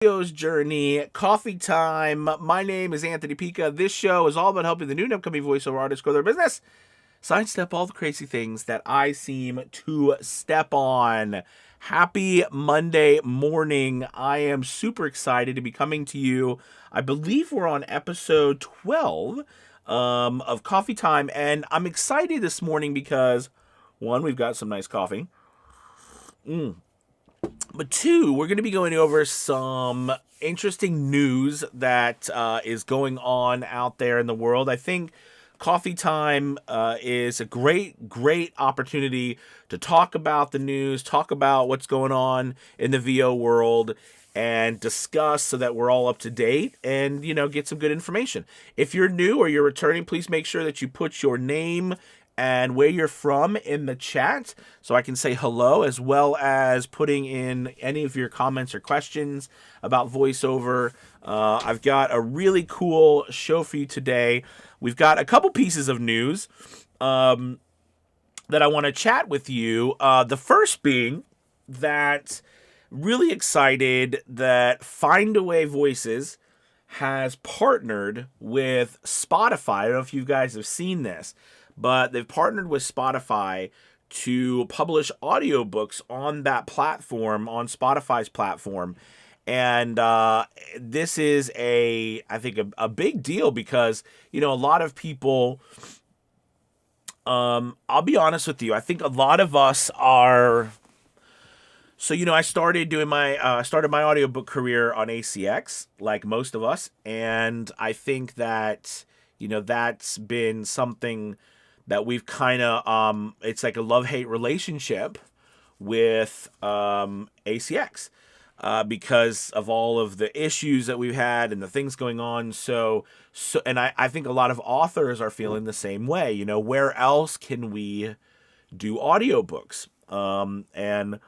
Audio's journey, coffee time. My name is Anthony Pica. This show is all about helping the new and upcoming voiceover artists grow their business, sidestep all the crazy things that I seem to step on. Happy Monday morning. I am super excited to be coming to you. I believe we're on episode 12 of Coffee Time, and I'm excited this morning because, one, we've got some nice coffee. But two, we're going to be going over some interesting news that is going on out there in the world. I think Coffee Time is a great opportunity to talk about the news, talk about what's going on in the VO world, and discuss so that we're all up to date and, get some good information. If you're new or you're returning, please make sure that you put your name and where you're from in the chat so I can say hello, as well as putting in any of your comments or questions about voiceover. I've got a really cool show for you today. We've got a couple pieces of news that I want to chat with you. The first being that really excited that Findaway Voices has partnered with Spotify. I don't know if you guys have seen this, but they've partnered with Spotify to publish audiobooks on that platform, on Spotify's platform. And this is I think a big deal because, a lot of people, I'll be honest with you, I think a lot of us are. So, I started my audiobook career on ACX, like most of us. And I think that, that's been something that we've kind of, it's like a love-hate relationship with ACX because of all of the issues that we've had and the things going on. And I think a lot of authors are feeling the same way. Where else can we do audiobooks? And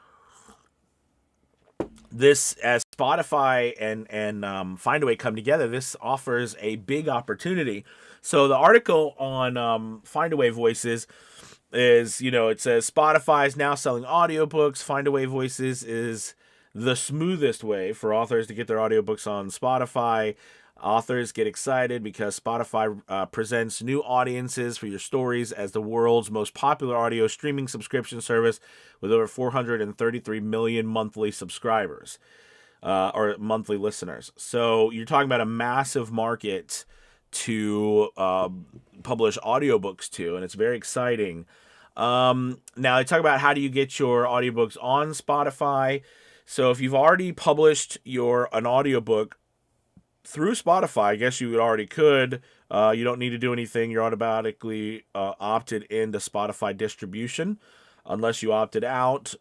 this, as Spotify and Findaway come together, this offers a big opportunity. So the article on Findaway Voices is, it says Spotify is now selling audiobooks. Findaway Voices is the smoothest way for authors to get their audiobooks on Spotify. Authors get excited because Spotify presents new audiences for your stories as the world's most popular audio streaming subscription service with over 433 million monthly subscribers or monthly listeners. So you're talking about a massive market to publish audiobooks to, and it's very exciting. Now, I talk about how do you get your audiobooks on Spotify. So if you've already published an audiobook through Spotify, I guess you already could. You don't need to do anything. You're automatically opted into Spotify distribution unless you opted out.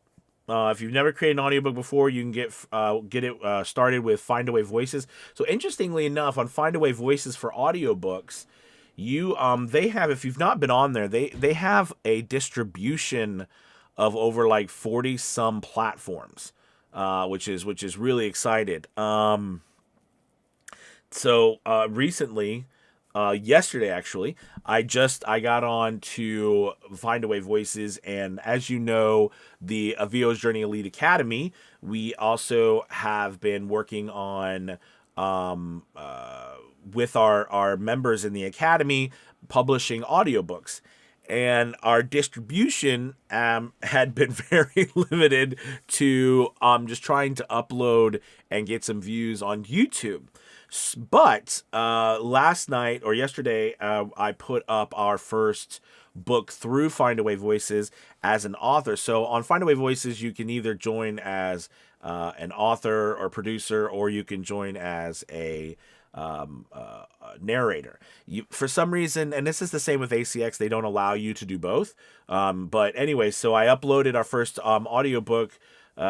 If you've never created an audiobook before, you can get it started with Findaway Voices. So interestingly enough, on Findaway Voices for audiobooks, they have, if you've not been on there, they have a distribution of over like 40 some platforms, which is really excited. So recently, yesterday actually, I got on to Findaway Voices, and as you know, the VO's Journey Elite Academy, we also have been working on with our members in the academy publishing audiobooks. And our distribution had been very limited to just trying to upload and get some views on YouTube. But last night or yesterday, I put up our first book through Findaway Voices as an author. So on Findaway Voices, you can either join as an author or producer, or you can join as a narrator. For some reason, and this is the same with ACX, they don't allow you to do both. But anyway, so I uploaded our first audiobook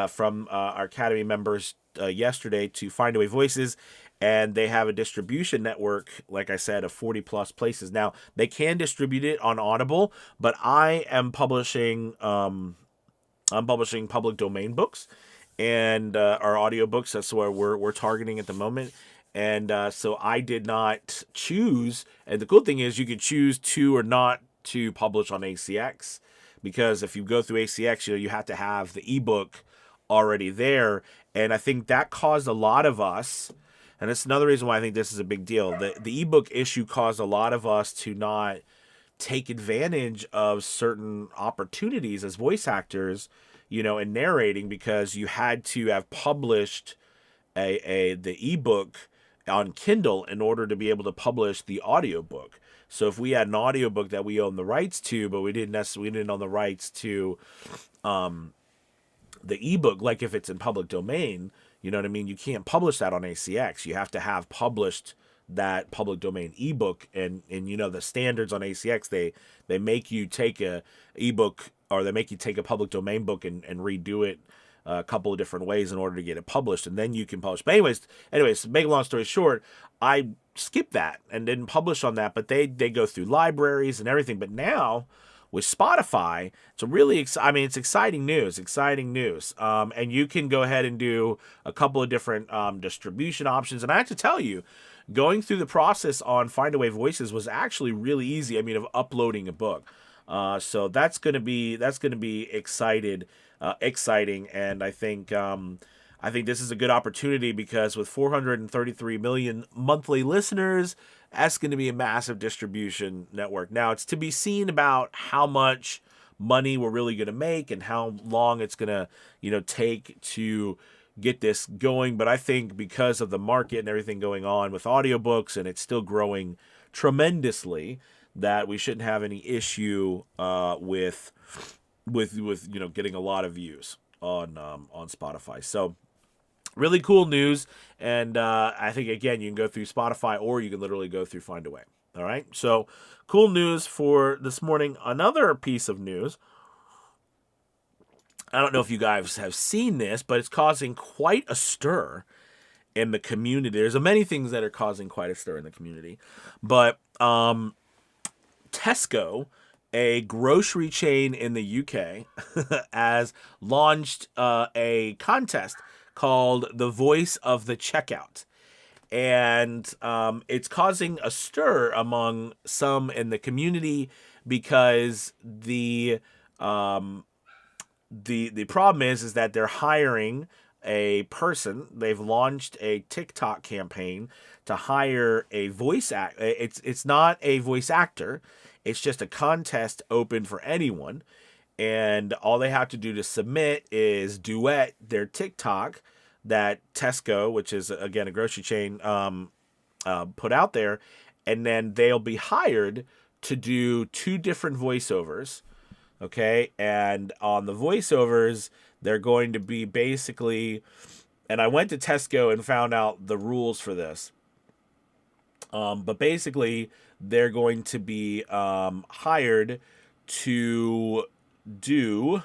from our Academy members yesterday to Findaway Voices, and they have a distribution network, like I said, of 40 plus places. Now, they can distribute it on Audible, but I am publishing public domain books and our audiobooks. That's where we're targeting at the moment. And so I did not choose. And the cool thing is you could choose to or not to publish on ACX, because if you go through ACX, you have to have the ebook already there. And I think that caused a lot of us, and it's another reason why I think this is a big deal. The ebook issue caused a lot of us to not take advantage of certain opportunities as voice actors, in narrating, because you had to have published the ebook on Kindle in order to be able to publish the audiobook. So if we had an audiobook that we own the rights to, but we didn't own the rights to the ebook, like if it's in public domain, you know what I mean? You can't publish that on ACX. You have to have published that public domain ebook, and the standards on ACX, they make you take a ebook, or they make you take a public domain book and redo it a couple of different ways in order to get it published, and then you can publish. But anyways, make a long story short, I skipped that and didn't publish on that, but they go through libraries and everything. But now with Spotify, it's it's exciting news. And you can go ahead and do a couple of different distribution options. And I have to tell you, going through the process on Findaway Voices was actually really easy. Of uploading a book. So that's gonna be exciting, and I think this is a good opportunity, because with 433 million monthly listeners, that's going to be a massive distribution network. Now, it's to be seen about how much money we're really going to make and how long it's going to, take to get this going. But I think because of the market and everything going on with audiobooks, and it's still growing tremendously, that we shouldn't have any issue with getting a lot of views on Spotify. So really cool news, and I think, again, you can go through Spotify, or you can literally go through Findaway. All right, so cool news for this morning. Another piece of news, I don't know if you guys have seen this, but it's causing quite a stir in the community. There's many things that are causing quite a stir in the community, but Tesco, a grocery chain in the UK, has launched a contest called the Voice of the Checkout. And it's causing a stir among some in the community, because the problem is that they're hiring a person. They've launched a TikTok campaign to hire a voice act. It's not a voice actor. It's just a contest open for anyone. And all they have to do to submit is duet their TikTok that Tesco, which is, again, a grocery chain, put out there. And then they'll be hired to do 2 different voiceovers. Okay. And on the voiceovers, they're going to be basically, and I went to Tesco and found out the rules for this. But basically, they're going to be hired to do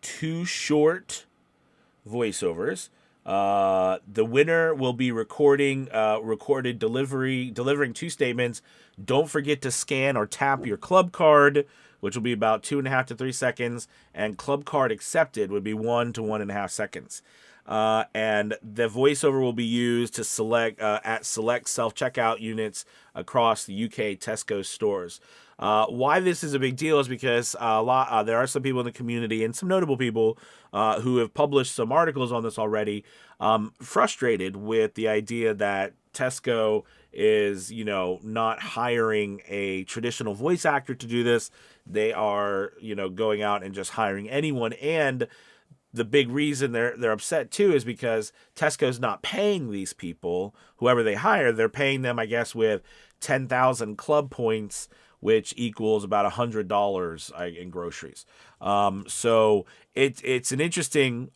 2 short voiceovers. The winner will be delivering 2 statements. Don't forget to scan or tap your club card, which will be about 2.5 to 3 seconds, and club card accepted would be 1 to 1.5 seconds. And the voiceover will be used to select self-checkout units across the UK Tesco stores. Why this is a big deal is because there are some people in the community, and some notable people who have published some articles on this already, frustrated with the idea that Tesco is, not hiring a traditional voice actor to do this. They are, going out and just hiring anyone. And the big reason they're upset too is because Tesco's not paying these people, whoever they hire. They're paying them, I guess, with 10,000 club points, which equals about $100 in groceries. So it's an interesting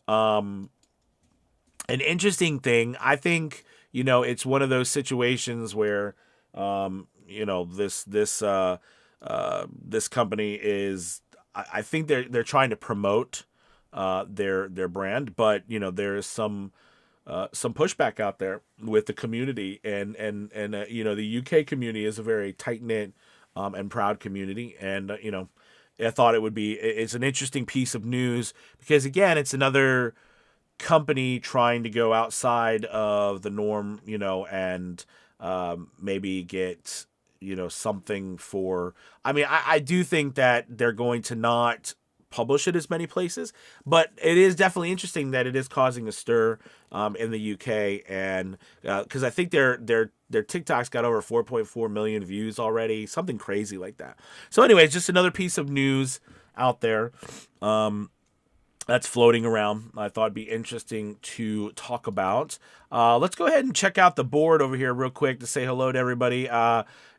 thing. I think, it's one of those situations where this company is, I think they're trying to promote their brand, but there is some pushback out there with the community, and the UK community is a very tight knit and proud community, and I thought it's an interesting piece of news, because again, it's another company trying to go outside of the norm, and maybe get something for. I do think that they're going to not publish it as many places. But it is definitely interesting that it is causing a stir in the UK, and because I think their TikTok's got over 4.4 million views already, something crazy like that. So, anyways, just another piece of news out there. That's floating around. I thought it'd be interesting to talk about. Let's go ahead and check out the board over here real quick to say hello to everybody.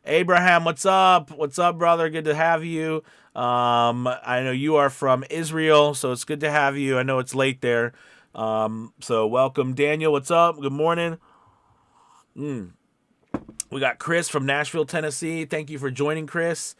Abraham, what's up? What's up, brother? Good to have you. I know you are from Israel, so it's good to have you. I know it's late there. So welcome. Daniel, what's up? Good morning. We got Chris from Nashville, Tennessee. Thank you for joining, Chris.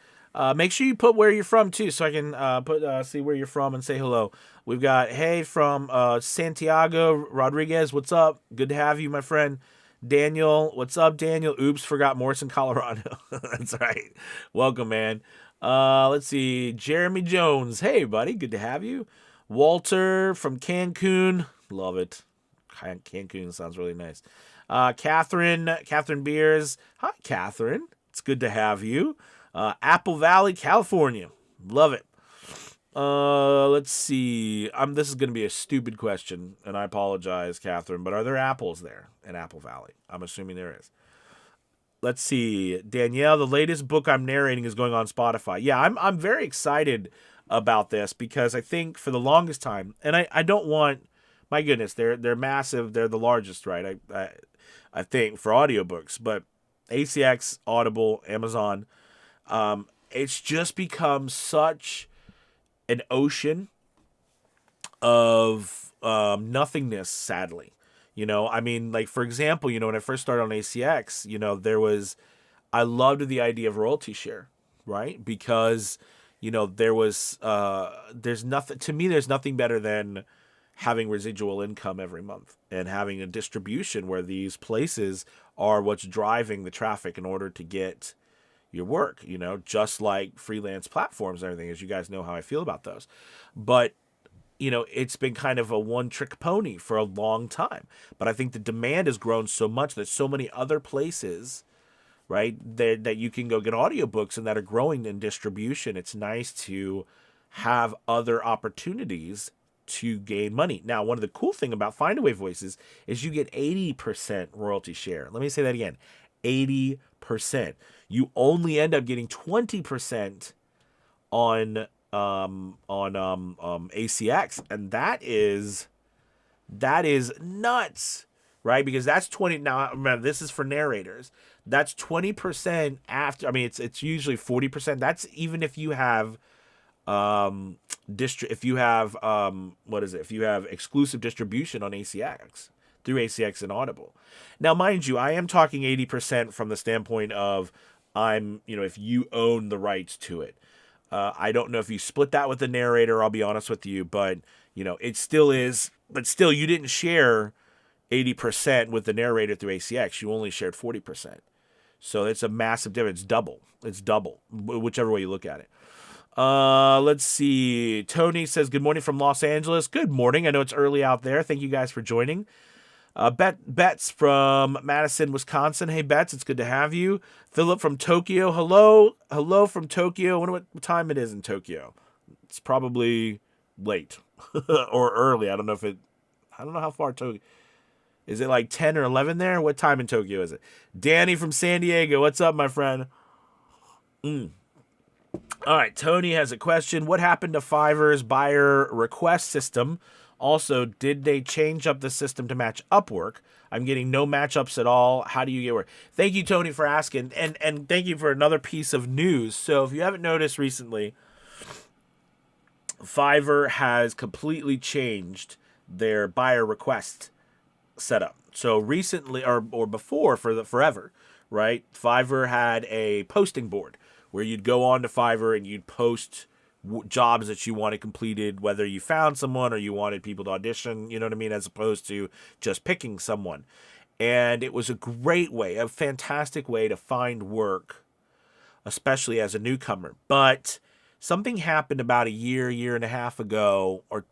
Make sure you put where you're from too, so I can see where you're from and say hello. We've got Hey from Santiago Rodriguez. What's up? Good to have you, my friend. Daniel, what's up, Daniel? Oops, forgot Morrison, Colorado. That's right. Welcome, man. Let's see. Jeremy Jones. Hey, buddy. Good to have you. Walter from Cancun. Love it. Cancun sounds really nice. Catherine Beers. Hi, Catherine. It's good to have you. Apple Valley, California. Love it. Let's see. This is going to be a stupid question, and I apologize, Catherine, but are there apples there in Apple Valley? I'm assuming there is. Let's see. Danielle, the latest book I'm narrating is going on Spotify. Yeah, I'm very excited about this because I think for the longest time, and I don't want, my goodness, they're massive. They're the largest, right? I think for audiobooks, but ACX, Audible, Amazon, it's just become such an ocean of nothingness, sadly. I mean, like, for example, when I first started on ACX, I loved the idea of royalty share, right? Because, there's nothing better than having residual income every month and having a distribution where these places are what's driving the traffic in order to get your work, just like freelance platforms and everything, as you guys know how I feel about those. But, it's been kind of a one-trick pony for a long time. But I think the demand has grown so much that so many other places, right, that you can go get audiobooks and that are growing in distribution. It's nice to have other opportunities to gain money. Now, one of the cool thing about Findaway Voices is you get 80% royalty share. Let me say that again, 80%. You only end up getting 20% on ACX, and that is nuts, right? Because that's 20. Now remember, this is for narrators. That's 20% after. I mean, it's usually 40%. That's even if you have if you have if you have exclusive distribution on ACX through ACX and Audible. Now, mind you, I am talking 80% from the standpoint of if you own the rights to it. I don't know if you split that with the narrator, I'll be honest with you, but it still is, but still you didn't share 80% with the narrator through ACX. You only shared 40%. So it's a massive difference. It's double, whichever way you look at it. Let's see. Tony says, good morning from Los Angeles. Good morning. I know it's early out there. Thank you guys for joining. Betts from Madison, Wisconsin. Hey, Betts, it's good to have you. Philip from Tokyo. Hello from Tokyo. I wonder what time it is in Tokyo. It's probably late or early. I don't know how far Tokyo. Is it like 10 or 11 there? What time in Tokyo is it? Danny from San Diego. What's up, my friend? All right, Tony has a question. What happened to Fiverr's buyer request system? Also, did they change up the system to match Upwork? I'm getting no matchups at all. How do you get work? Thank you, Tony, for asking. And thank you for another piece of news. So if you haven't noticed recently, Fiverr has completely changed their buyer request setup. So recently, or before, forever, right? Fiverr had a posting board where you'd go on to Fiverr and you'd post jobs that you wanted completed, whether you found someone or you wanted people to audition, you know what I mean, as opposed to just picking someone. And it was a great way, a fantastic way to find work, especially as a newcomer. But something happened about a year and a half ago, or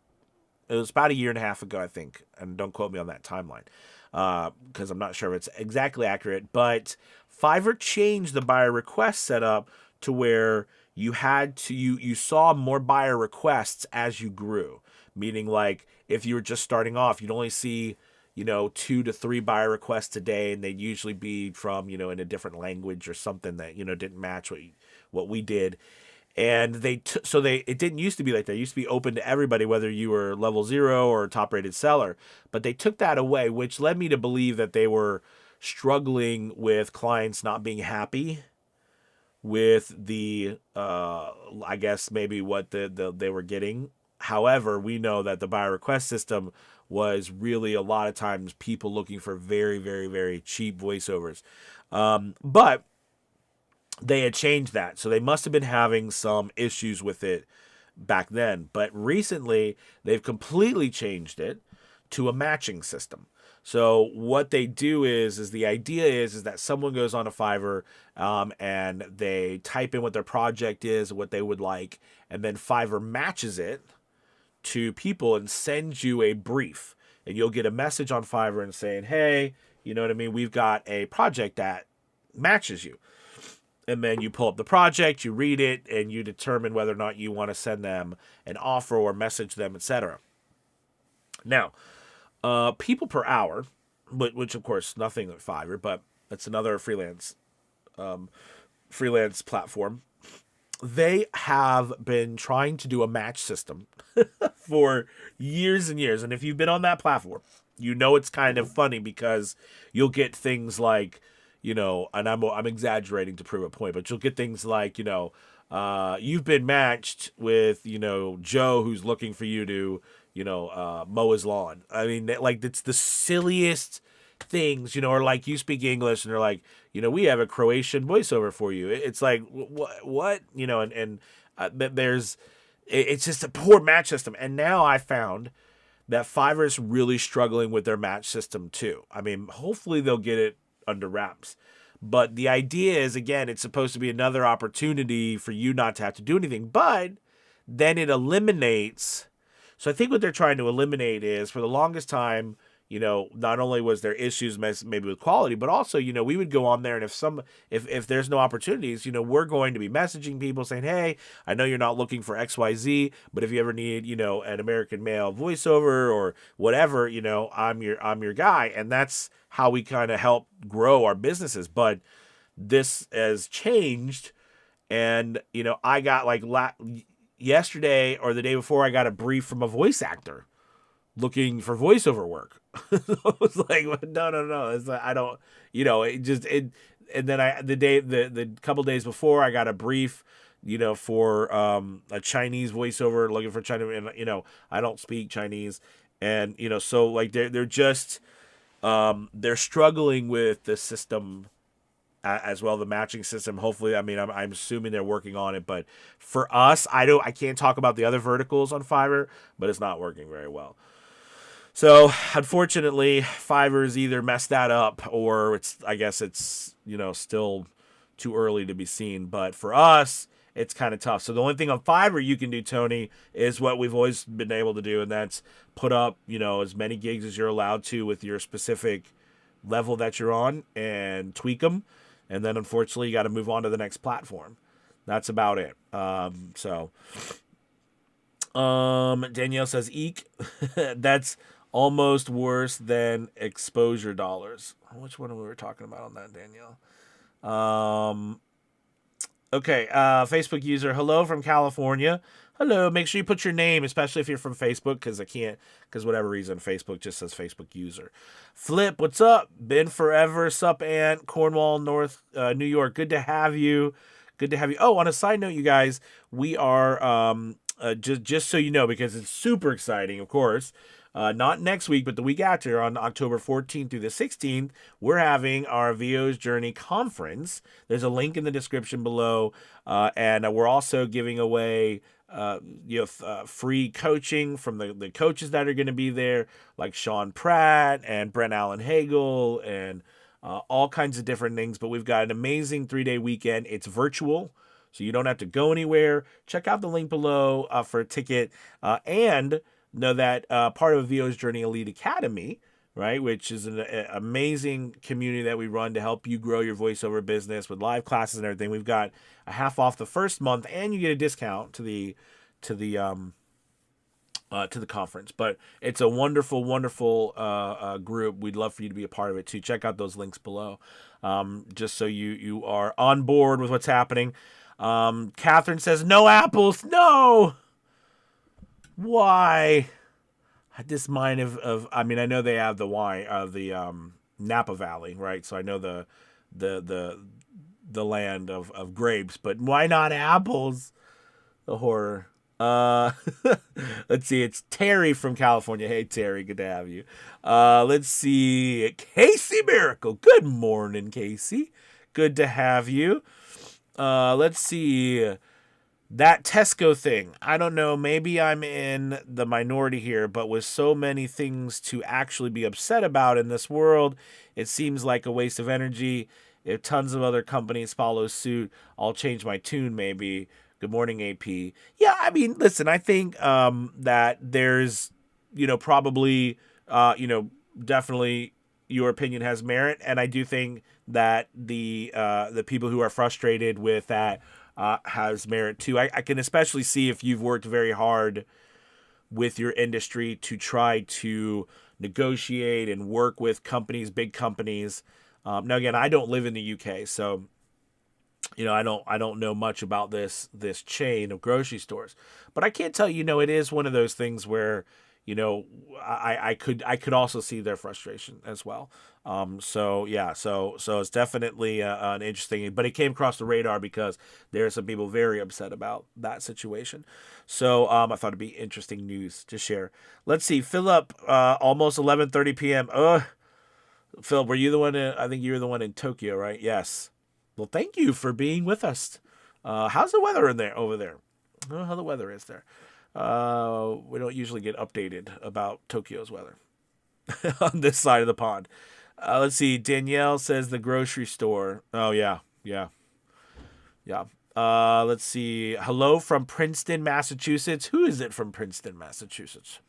it was about a year and a half ago, I think, and don't quote me on that timeline, because I'm not sure if it's exactly accurate, but Fiverr changed the buyer request setup to where you saw more buyer requests as you grew. Meaning, like, if you were just starting off, you'd only see 2 to 3 buyer requests a day, and they'd usually be from in a different language or something that didn't match what we did. And it didn't used to be like that. It used to be open to everybody, whether you were level 0 or top rated seller. But they took that away, which led me to believe that they were struggling with clients not being happy with the I guess maybe what they were getting. However, we know that the buyer request system was really a lot of times people looking for very, very, very cheap voiceovers. But they had changed that. So they must have been having some issues with it back then. But recently, they've completely changed it to a matching system. So what they do is the idea is that someone goes on a Fiverr and they type in what their project is, what they would like, and then Fiverr matches it to people and sends you a brief. And you'll get a message on Fiverr and saying, hey, you know what I mean? We've got a project that matches you. And then you pull up the project, you read it, and you determine whether or not you want to send them an offer or message them, etc. Now, people per hour, which of course nothing at Fiverr, but that's another freelance platform. They have been trying to do a match system for years and years. And if you've been on that platform, it's kind of funny because you'll get things like, and I'm exaggerating to prove a point, but you'll get things like, you've been matched with, Joe, who's looking for you to, mow his lawn. I mean, like, it's the silliest things, or like you speak English and they're like, we have a Croatian voiceover for you. It's like, what, it's just a poor match system. And now I found that Fiverr's really struggling with their match system too. I mean, hopefully they'll get it under wraps. But the idea is, again, it's supposed to be another opportunity for you not to have to do anything. But then it eliminates. So I think what they're trying to eliminate is, for the longest time, not only was there issues maybe with quality, but also, we would go on there, and if there's no opportunities, we're going to be messaging people saying, hey, I know you're not looking for XYZ, but if you ever need, an American male voiceover or whatever, I'm your guy. And that's how we kind of help grow our businesses. But this has changed. And, I got yesterday or the day before, I got a brief from a voice actor looking for voiceover work. I was like, no. It's like, I don't, and then the couple days before, I got a brief, for a Chinese voiceover looking for China. And, I don't speak Chinese. And, so like they're just, they're struggling with the system as well, the matching system. Hopefully, I mean, I'm assuming they're working on it, but for us, I can't talk about the other verticals on Fiverr, but it's not working very well. So unfortunately, Fiverr's either messed that up or I guess it's still too early to be seen. But for us, it's kind of tough. So the only thing on Fiverr you can do, Tony, is what we've always been able to do, and that's put up as many gigs as you're allowed to with your specific level that you're on and tweak them. And then unfortunately, you got to move on to the next platform. That's about it. Danielle says, eek. That's almost worse than exposure dollars. Which one we were talking about on that, Danielle? Okay. Facebook user, hello from California. Hello. Make sure you put your name, especially if you're from Facebook, because whatever reason, Facebook just says Facebook user. Flip, what's up? Been forever. Sup, Ant, Cornwall, North, New York. Good to have you. Oh, on a side note, you guys, we are, just so you know, because it's super exciting, of course, not next week, but the week after, on October 14th through the 16th, we're having our VO's Journey Conference. There's a link in the description below, and we're also giving away free coaching from the coaches that are going to be there, like Sean Pratt and Brent Allen Hagel and all kinds of different things. But we've got an amazing 3-day weekend. It's virtual, so you don't have to go anywhere. Check out the link below for a ticket, and know that part of VO's Journey Elite Academy, right? Which is an amazing community that we run to help you grow your voiceover business with live classes and everything. We've got a half off the first month, and you get a discount to the conference. But it's a wonderful, wonderful group. We'd love for you to be a part of it too. Check out those links below, just so you are on board with what's happening. Catherine says, no apples. No. Why? This mind I mean, I know they have the wine of the Napa Valley, right? So I know the land of grapes, but why not apples? The horror. Uh, let's see. It's Terry from California. Hey, Terry, good to have you. Let's see. Casey Miracle. Good morning, Casey. Good to have you. Let's see. That Tesco thing. I don't know. Maybe I'm in the minority here, but with so many things to actually be upset about in this world, it seems like a waste of energy. If tons of other companies follow suit, I'll change my tune maybe. Good morning, AP. Yeah, I mean, listen, I think that there's, probably, definitely your opinion has merit. And I do think that the people who are frustrated with that has merit too. I can especially see if you've worked very hard with your industry to try to negotiate and work with companies, big companies. Now, again, I don't live in the UK, so I don't know much about this chain of grocery stores, but I can't tell you, it is one of those things where, I could also see their frustration as well. So it's definitely an interesting, but it came across the radar because there are some people very upset about that situation. So I thought it'd be interesting news to share. Let's see, Philip, almost 11:30 p.m. Philip, were you the one? I think you were the one in Tokyo, right? Yes. Well, thank you for being with us. How's the weather over there? I don't know how the weather is there. We don't usually get updated about Tokyo's weather on this side of the pond. Let's see. Danielle says the grocery store. Oh, yeah. Let's see. Hello from Princeton, Massachusetts. Who is it from Princeton, Massachusetts?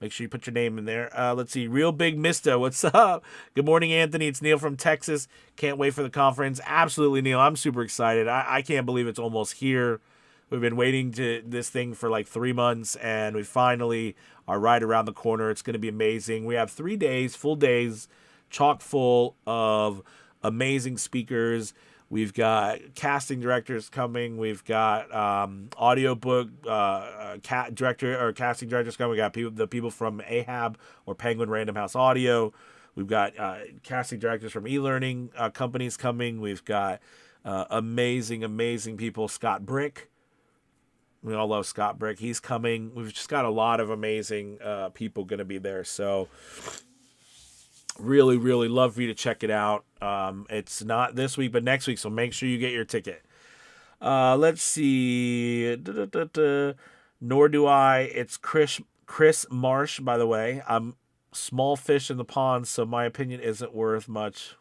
Make sure you put your name in there. Let's see. Real Big Mista, what's up? Good morning, Anthony. It's Neil from Texas. Can't wait for the conference. Absolutely, Neil. I'm super excited. I can't believe it's almost here. We've been waiting to this thing for like 3 months, and we finally are right around the corner. It's going to be amazing. We have 3 days, full days, chock full of amazing speakers. We've got casting directors coming. We've got audiobook casting directors coming. We got the people from Ahab or Penguin Random House Audio. We've got casting directors from e-learning companies coming. We've got amazing people. Scott Brick. We all love Scott Brick. He's coming. We've just got a lot of amazing people going to be there. So really, really love for you to check it out. It's not this week, but next week. So make sure you get your ticket. Let's see. Nor do I. It's Chris Marsh, by the way. I'm small fish in the pond, so my opinion isn't worth much.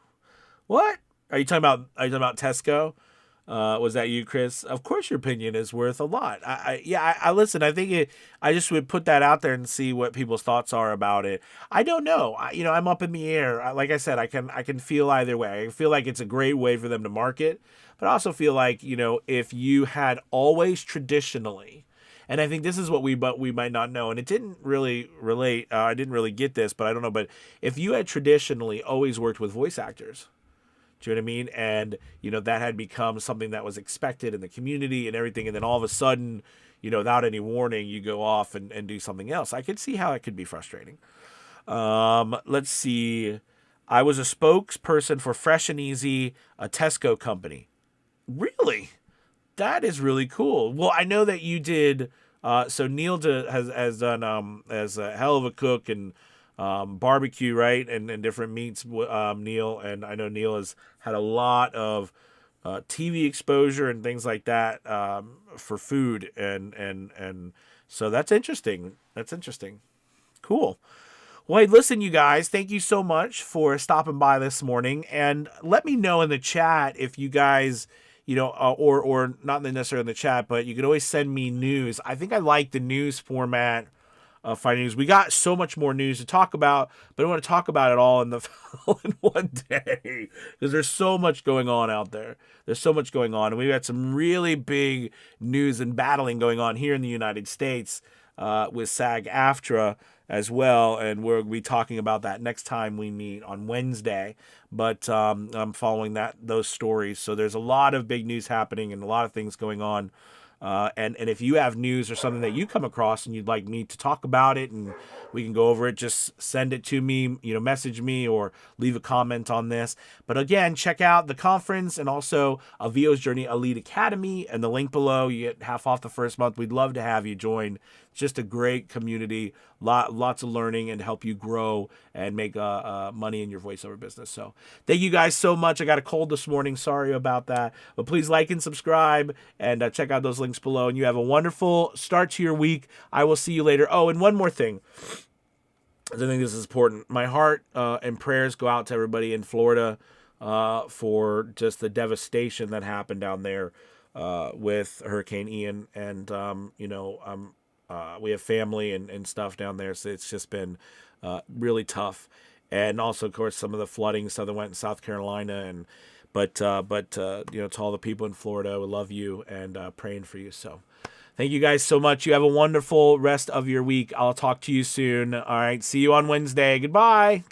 What? Are you talking about Tesco? Was that you, Chris? Of course your opinion is worth a lot. I listen. I think I just would put that out there and see what people's thoughts are about it. I don't know. I'm up in the air. Like I said, I can feel either way. I feel like it's a great way for them to market, but I also feel like, if you had always traditionally, and I think this is what we might not know, and it didn't really relate. I didn't really get this, but I don't know. But if you had traditionally always worked with voice actors, do you know what I mean? And, that had become something that was expected in the community and everything. And then all of a sudden, without any warning, you go off and do something else. I could see how it could be frustrating. Let's see. I was a spokesperson for Fresh and Easy, a Tesco company. Really? That is really cool. Well, I know that you did. So Neil has done as a hell of a cook and barbecue, right? And different meats, Neil. And I know Neil has had a lot of TV exposure and things like that for food. And so that's interesting. Cool. Well, hey, listen, you guys, thank you so much for stopping by this morning. And let me know in the chat if you guys, or not necessarily in the chat, but you can always send me news. I think I like the news format finding news. We got so much more news to talk about, but I want to talk about it all in the in one day because there's so much going on out there. There's so much going on, and we've got some really big news and battling going on here in the United States with SAG-AFTRA as well, and we'll be talking about that next time we meet on Wednesday. But I'm following those stories, so there's a lot of big news happening and a lot of things going on. And if you have news or something that you come across and you'd like me to talk about it and we can go over it, just send it to me, message me or leave a comment on this. But again, check out the conference and also Avio's Journey Elite Academy and the link below. You get half off the first month. We'd love to have you join. It's just a great community, lots of learning and help you grow and make money in your voiceover business. So thank you guys so much. I got a cold this morning. Sorry about that. But please like and subscribe and check out those links below. And you have a wonderful start to your week. I will see you later. Oh, and one more thing. I think this is important. My heart and prayers go out to everybody in Florida for just the devastation that happened down there with Hurricane Ian. And, we have family and stuff down there, so it's just been really tough. And also, of course, some of the flooding stuff that went in South Carolina. But to all the people in Florida, we love you and praying for you. So thank you guys so much. You have a wonderful rest of your week. I'll talk to you soon. All right. See you on Wednesday. Goodbye.